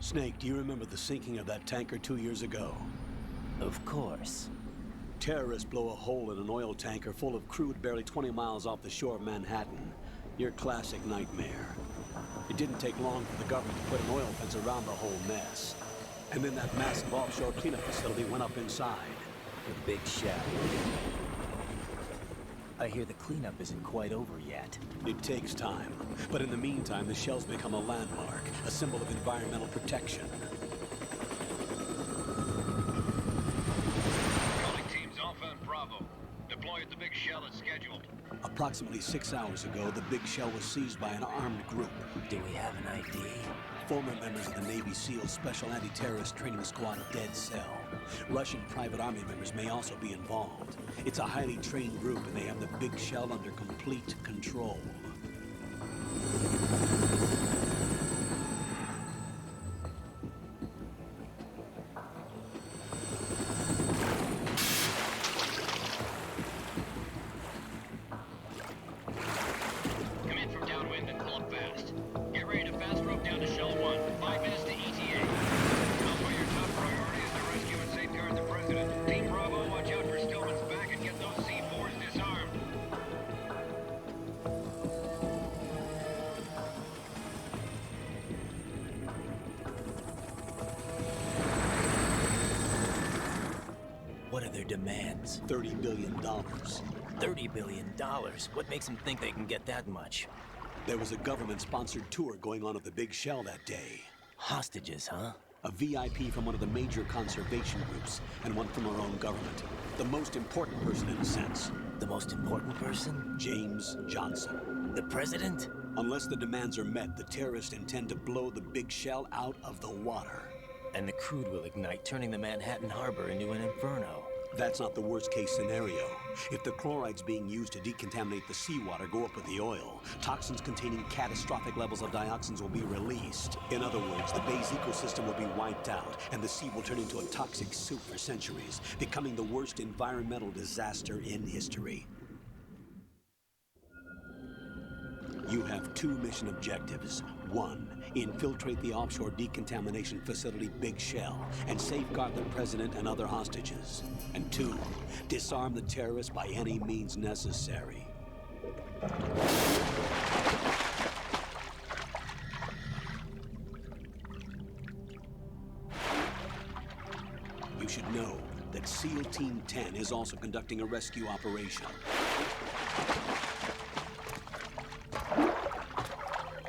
Snake, do you remember the sinking of that tanker 2 years ago? Of course. Terrorists blow a hole in an oil tanker full of crude barely 20 miles off the shore of Manhattan. Your classic nightmare. It didn't take long for the government to put an oil fence around the whole mess. And then that massive offshore cleanup facility went up inside. The big shell. I hear the cleanup isn't quite over yet. It takes time. But in the meantime, the shell's become a landmark, a symbol of environmental protection. Calling teams Alpha and Bravo. Deploy at the big shell as scheduled. Approximately 6 hours ago, the big shell was seized by an armed group. Do we have an ID? Former members of the Navy SEAL Special Anti-Terrorist Training Squad Dead Cell. Russian private army members may also be involved. It's a highly trained group, and they have the big shell under complete control. Come in from downwind and pull up fast. Get ready to fast rope down to Shell 1. 5 minutes to ETA. Also, your top priority is to rescue and safeguard the President. Team Bravo, watch out for Stillman's back and get those C4s disarmed. What are their demands? $30 billion. $30 billion? What makes them think they can get that much? There was a government-sponsored tour going on at the big shell that day. Hostages, huh? A VIP from one of the major conservation groups, and one from our own government. The most important person in a sense. The most important person? James Johnson. The president? Unless the demands are met, the terrorists intend to blow the big shell out of the water. And the crude will ignite, turning the Manhattan harbor into an inferno. That's not the worst-case scenario. If the chlorides being used to decontaminate the seawater go up with the oil, toxins containing catastrophic levels of dioxins will be released. In other words, the bay's ecosystem will be wiped out, and the sea will turn into a toxic soup for centuries, becoming the worst environmental disaster in history. You have 2 mission objectives. 1, infiltrate the offshore decontamination facility Big Shell and safeguard the president and other hostages. And 2, disarm the terrorists by any means necessary. You should know that SEAL Team 10 is also conducting a rescue operation.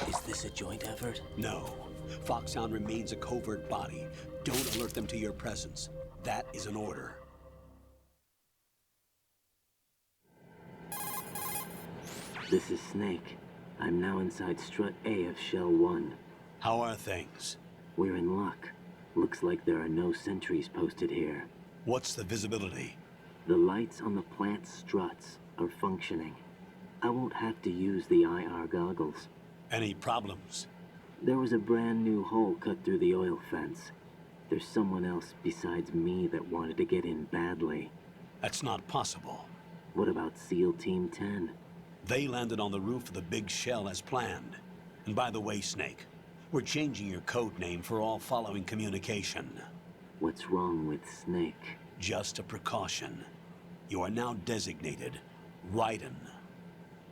Is this a joint effort? No. Foxhound remains a covert body. Don't alert them to your presence. That is an order. This is Snake. I'm now inside Strut A of Shell 1. How are things? We're in luck. Looks like there are no sentries posted here. What's the visibility? The lights on the plant's struts are functioning. I won't have to use the IR goggles. Any problems? There was a brand new hole cut through the oil fence. There's someone else besides me that wanted to get in badly. That's not possible. What about SEAL Team 10? They landed on the roof of the Big Shell as planned. And by the way, Snake, we're changing your code name for all following communication. What's wrong with Snake? Just a precaution. You are now designated Raiden.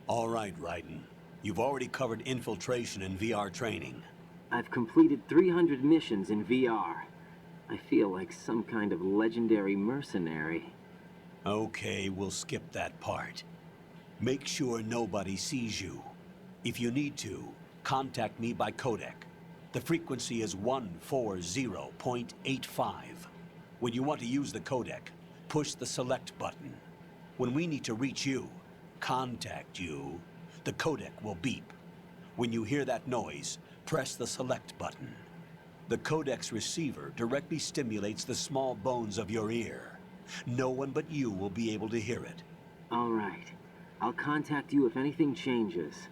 All right, Raiden. You've already covered infiltration and VR training. I've completed 300 missions in VR. I feel like some kind of legendary mercenary. Okay, we'll skip that part. Make sure nobody sees you. If you need to, contact me by codec. The frequency is 140.85. When you want to use the codec, push the select button. When we need to reach you, contact you, the codec will beep. When you hear that noise, press the select button. The codec's receiver directly stimulates the small bones of your ear. No one but you will be able to hear it. All right. I'll contact you if anything changes.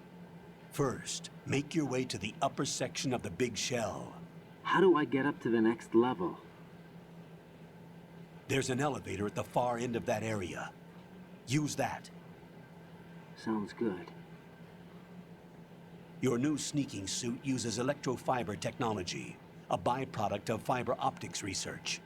First, make your way to the upper section of the Big Shell. How do I get up to the next level? There's an elevator at the far end of that area. Use that. Sounds good. Your new sneaking suit uses electrofiber technology. a byproduct of fiber optics research.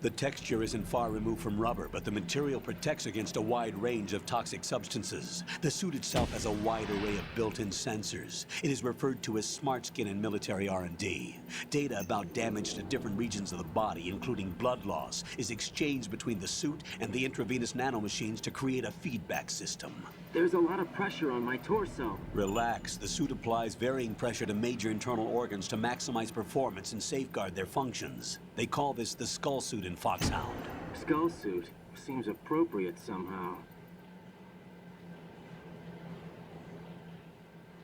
The texture isn't far removed from rubber, but the material protects against a wide range of toxic substances. The suit itself has a wide array of built-in sensors. It is referred to as smart skin in military R&D. Data about damage to different regions of the body, including blood loss, is exchanged between the suit and the intravenous nanomachines to create a feedback system. There's a lot of pressure on my torso. Relax. The suit applies varying pressure to major internal organs to maximize performance and safeguard their functions. They call this the skull suit in Foxhound. Skull suit seems appropriate somehow.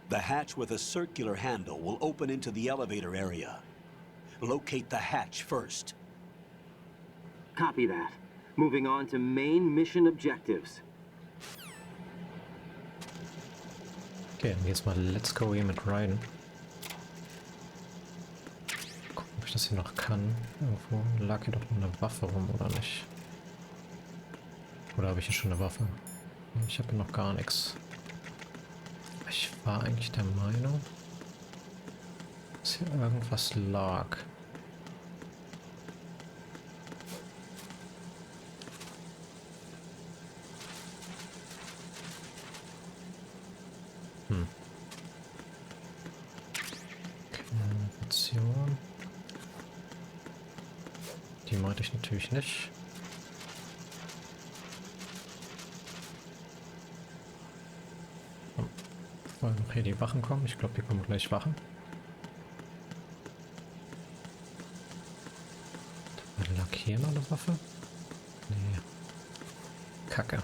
The hatch with a circular handle will open into the elevator area. Locate the hatch first. Copy that. Moving on to main mission objectives. Okay, jetzt mal Let's Go hier mit Ryden. Gucken, ob ich das hier noch kann. Irgendwo lag hier doch noch eine Waffe rum, oder nicht? Oder habe ich hier schon eine Waffe? Ich habe hier noch gar nichts. Ich war eigentlich der Meinung, dass hier irgendwas lag. Kommunikation. Die meinte ich natürlich nicht. Wollen noch hier die Wachen kommen? Ich glaube, hier kommen gleich Wachen. Lag hier noch eine Waffe? Nee. Kacke.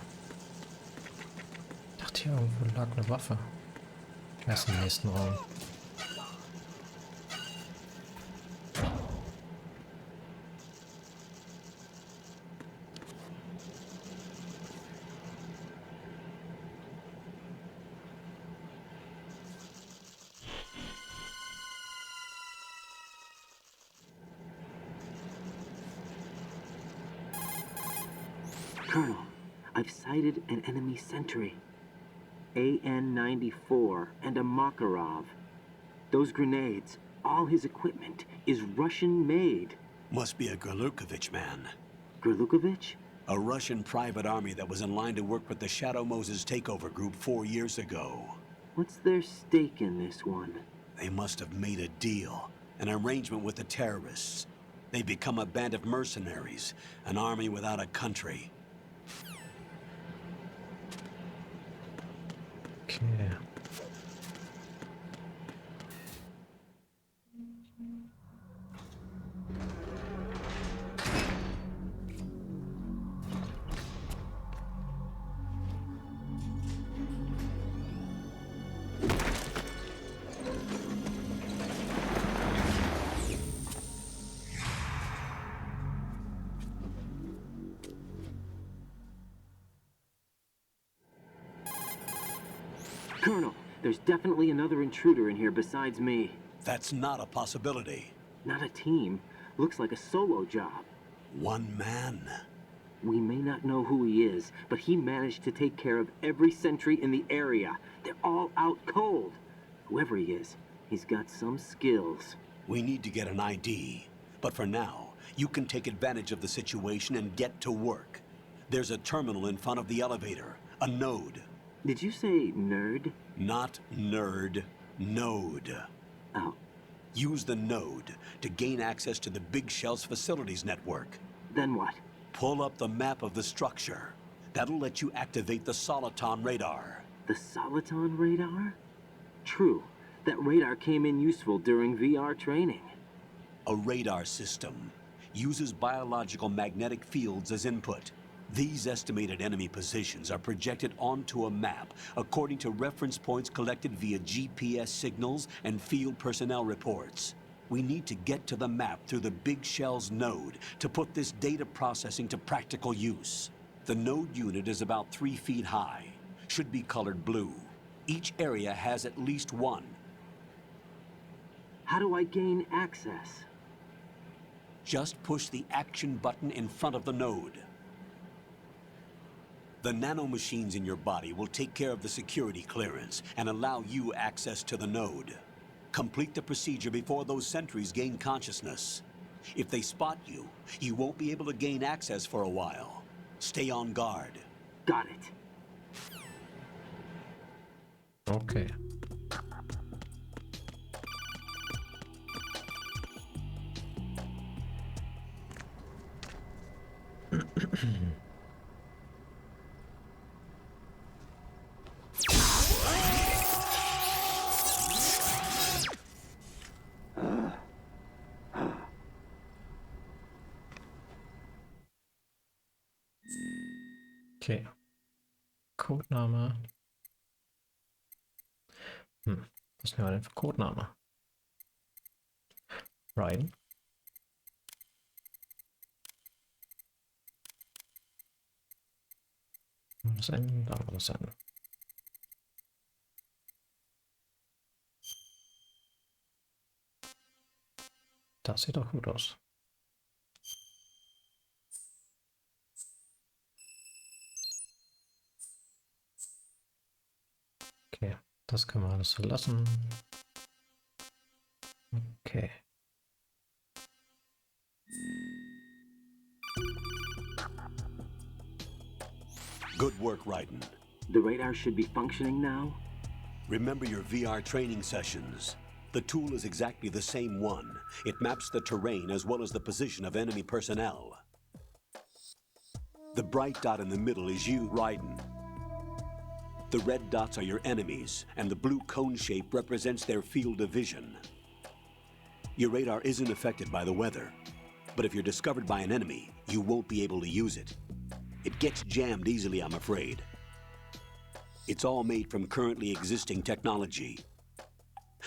Ich dachte, hier irgendwo lag eine Waffe. Erst im nächsten Raum. Colonel, I've sighted an enemy sentry. AN-94 and a Makarov. Those grenades, all his equipment, is Russian-made. Must be a Gerlukovich man. Gerlukovich? A Russian private army that was in line to work with the Shadow Moses takeover group 4 years ago. What's their stake in this one? They must have made a deal, an arrangement with the terrorists. They've become a band of mercenaries, an army without a country. Okay. Colonel, there's definitely another intruder in here besides me. That's not a possibility. Not a team. Looks like a solo job. One man. We may not know who he is, but he managed to take care of every sentry in the area. They're all out cold. Whoever he is, he's got some skills. We need to get an ID. But for now, you can take advantage of the situation and get to work. There's a terminal in front of the elevator. A node. Did you say nerd? Not nerd. Node. Oh, Use the node to gain access to the Big Shell's facilities network. then what? Pull up the map of the structure. That'll let you activate the Soliton radar. The Soliton radar? True. That radar came in useful during VR training. A radar system uses biological magnetic fields as input. These estimated enemy positions are projected onto a map according to reference points collected via GPS signals and field personnel reports. We need to get to the map through the Big Shell's node to put this data processing to practical use. The node unit is about 3 feet high, should be colored blue. Each area has at least one. How do I gain access? Just push the action button in front of the node. The nanomachines in your body will take care of the security clearance and allow you access to the node. Complete the procedure before those sentries gain consciousness. If they spot you, you won't be able to gain access for a while. Stay on guard. Got it. Okay. Okay. Codename. Was nehmen wir denn für Codename? Ryan. Das ein, da war das ein. Das sieht doch gut aus. Okay, das können wir alles so lassen. Okay. Good work, Raiden. The radar should be functioning now? Remember your VR training sessions. The tool is exactly the same one. It maps the terrain as well as the position of enemy personnel. The bright dot in the middle is you, Raiden. The red dots are your enemies, and the blue cone shape represents their field of vision. Your radar isn't affected by the weather, but if you're discovered by an enemy, you won't be able to use it. It gets jammed easily, I'm afraid. It's all made from currently existing technology.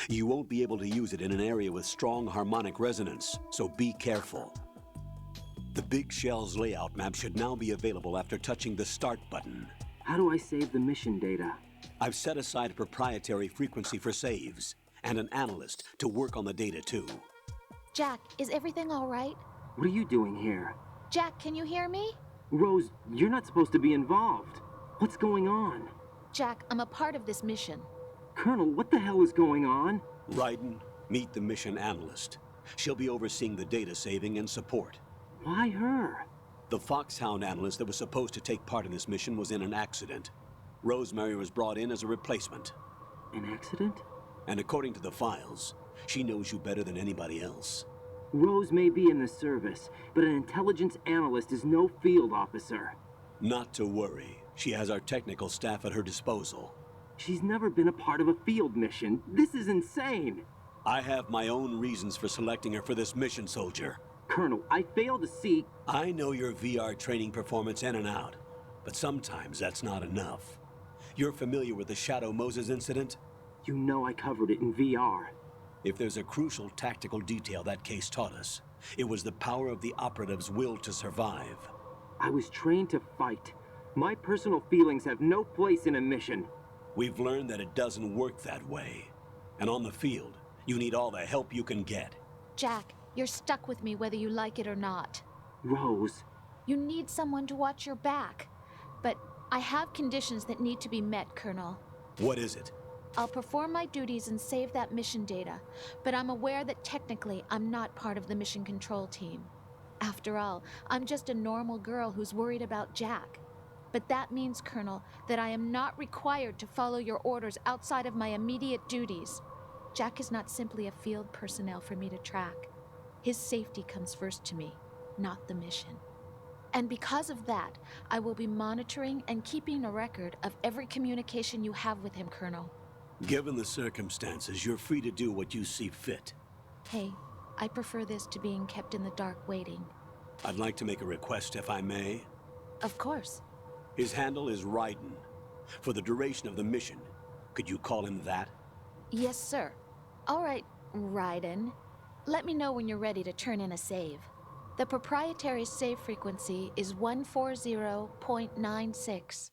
You won't be able to use it in an area with strong harmonic resonance, so be careful. The Big Shell's layout map should now be available after touching the Start button. How do I save the mission data? I've set aside a proprietary frequency for saves, and an analyst to work on the data too. Jack, is everything all right? What are you doing here? Jack, can you hear me? Rose, you're not supposed to be involved. What's going on? Jack, I'm a part of this mission. Colonel, what the hell is going on? Raiden, meet the mission analyst. She'll be overseeing the data saving and support. Why her? The Foxhound analyst that was supposed to take part in this mission was in an accident. Rosemary was brought in as a replacement. An accident? And according to the files, she knows you better than anybody else. Rose may be in the service, but an intelligence analyst is no field officer. Not to worry. She has our technical staff at her disposal. She's never been a part of a field mission. This is insane. I have my own reasons for selecting her for this mission, soldier. Colonel, I fail to see... I know your VR training performance in and out, but sometimes that's not enough. You're familiar with the Shadow Moses incident? You know I covered it in VR. If there's a crucial tactical detail that case taught us, it was the power of the operative's will to survive. I was trained to fight. My personal feelings have no place in a mission. We've learned that it doesn't work that way. And on the field, you need all the help you can get. Jack, you're stuck with me whether you like it or not. Rose. You need someone to watch your back. But I have conditions that need to be met, Colonel. What is it? I'll perform my duties and save that mission data, but I'm aware that technically I'm not part of the mission control team. After all, I'm just a normal girl who's worried about Jack. But that means, Colonel, that I am not required to follow your orders outside of my immediate duties. Jack is not simply a field personnel for me to track. His safety comes first to me, not the mission. And because of that, I will be monitoring and keeping a record of every communication you have with him, Colonel. Given the circumstances, you're free to do what you see fit. Hey, I prefer this to being kept in the dark waiting. I'd like to make a request, if I may. Of course. His handle is Raiden. For the duration of the mission, could you call him that? Yes, sir. All right, Raiden. Let me know when you're ready to turn in a save. The proprietary save frequency is 140.96.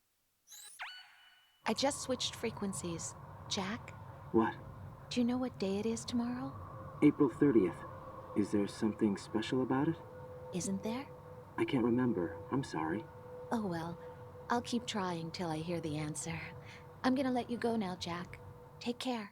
I just switched frequencies. Jack, What? do you know what day it is tomorrow? April 30th. Is there something special about it? Isn't there? I can't remember. I'm sorry. Oh well, I'll keep trying till I hear the answer. I'm gonna let you go now, Jack. Take care.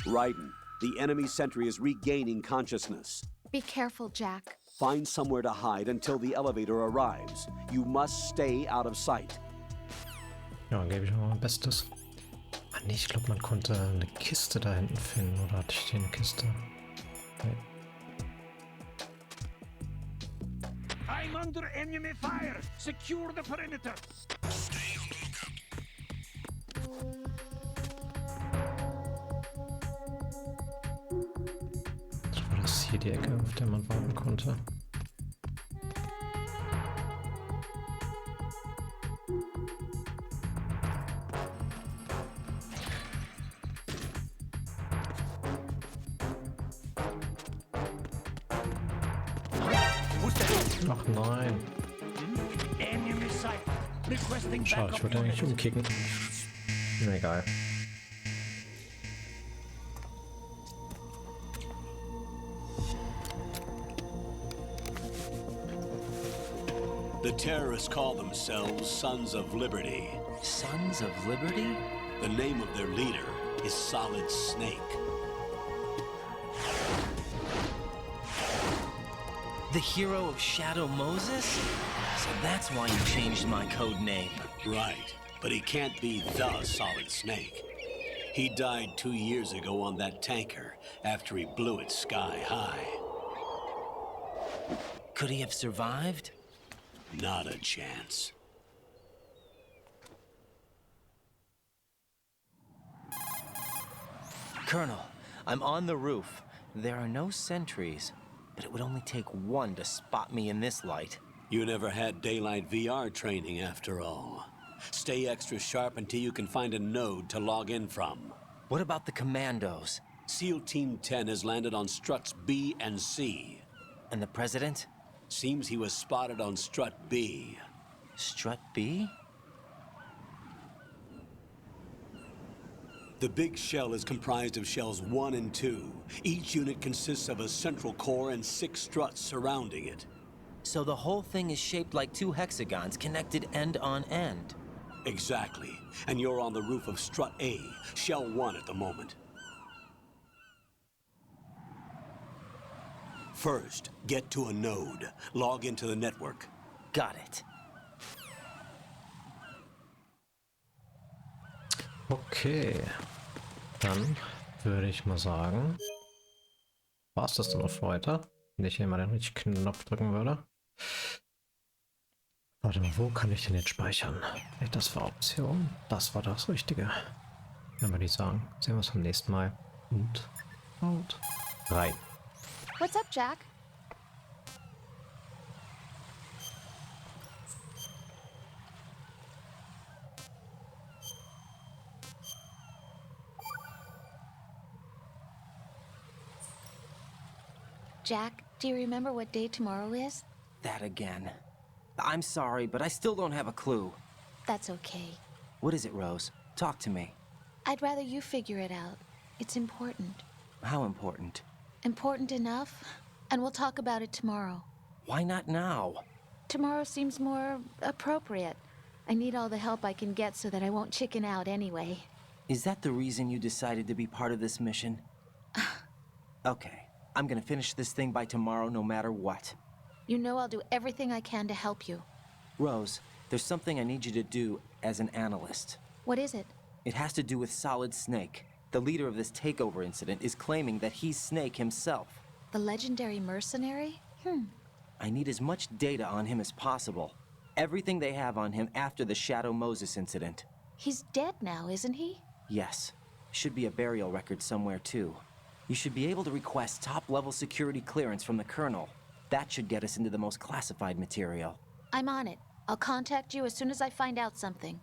Raiden, the enemy sentry is regaining consciousness. Be careful, Jack. Find somewhere to hide until the elevator arrives. You must stay out of sight. Ja, dann gebe ich mal mein Bestes. Ah, nee, ich glaube, man konnte eine Kiste da hinten finden. Oder hatte ich die eine Kiste? Nee. I'm under enemy fire. Secure the perimeter. War das hier die Ecke, auf der man warten konnte? Ach nein. Enemy sight. Requesting Schade, ich wollte eigentlich umkicken. Na egal. The terrorists call themselves Sons of Liberty. Sons of Liberty? The name of their leader is Solid Snake. The hero of Shadow Moses? So that's why you changed my code name. Right, but he can't be the Solid Snake. He died 2 years ago on that tanker after he blew it sky high. Could he have survived? Not a chance. Colonel, I'm on the roof. There are no sentries, but it would only take one to spot me in this light. You never had daylight VR training after all. Stay extra sharp until you can find a node to log in from. What about the commandos? SEAL Team 10 has landed on struts B and C. And the president? Seems he was spotted on strut B. Strut B? The big shell is comprised of shells 1 and 2. Each unit consists of a central core and 6 struts surrounding it. So the whole thing is shaped like 2 hexagons connected end on end. Exactly. And you're on the roof of strut A, shell 1 at the moment. First, get to a node. Log into the network. Got it. Okay. Dann würde ich mal sagen, war es das dann auch für heute? Wenn ich hier mal den richtigen Knopf drücken würde. Warte mal, wo kann ich denn jetzt speichern? Das war Option. Das war das Richtige. Dann würde ich sagen, sehen wir uns beim nächsten Mal. Und haut rein. What's up, Jack? Jack, do you remember what day tomorrow is? That again. I'm sorry, but I still don't have a clue. That's okay. What is it, Rose? Talk to me. I'd rather you figure it out. It's important. How important? Important enough, and we'll talk about it tomorrow. Why not now? Tomorrow seems more appropriate. I need all the help I can get so that I won't chicken out anyway. Is that the reason you decided to be part of this mission? Okay, I'm gonna finish this thing by tomorrow no matter what. You know I'll do everything I can to help you. Rose, there's something I need you to do as an analyst. What is it? It has to do with Solid Snake. The leader of this takeover incident is claiming that he's Snake himself. The legendary mercenary? I need as much data on him as possible. Everything they have on him after the Shadow Moses incident. He's dead now, isn't he? Yes. Should be a burial record somewhere, too. You should be able to request top-level security clearance from the Colonel. That should get us into the most classified material. I'm on it. I'll contact you as soon as I find out something.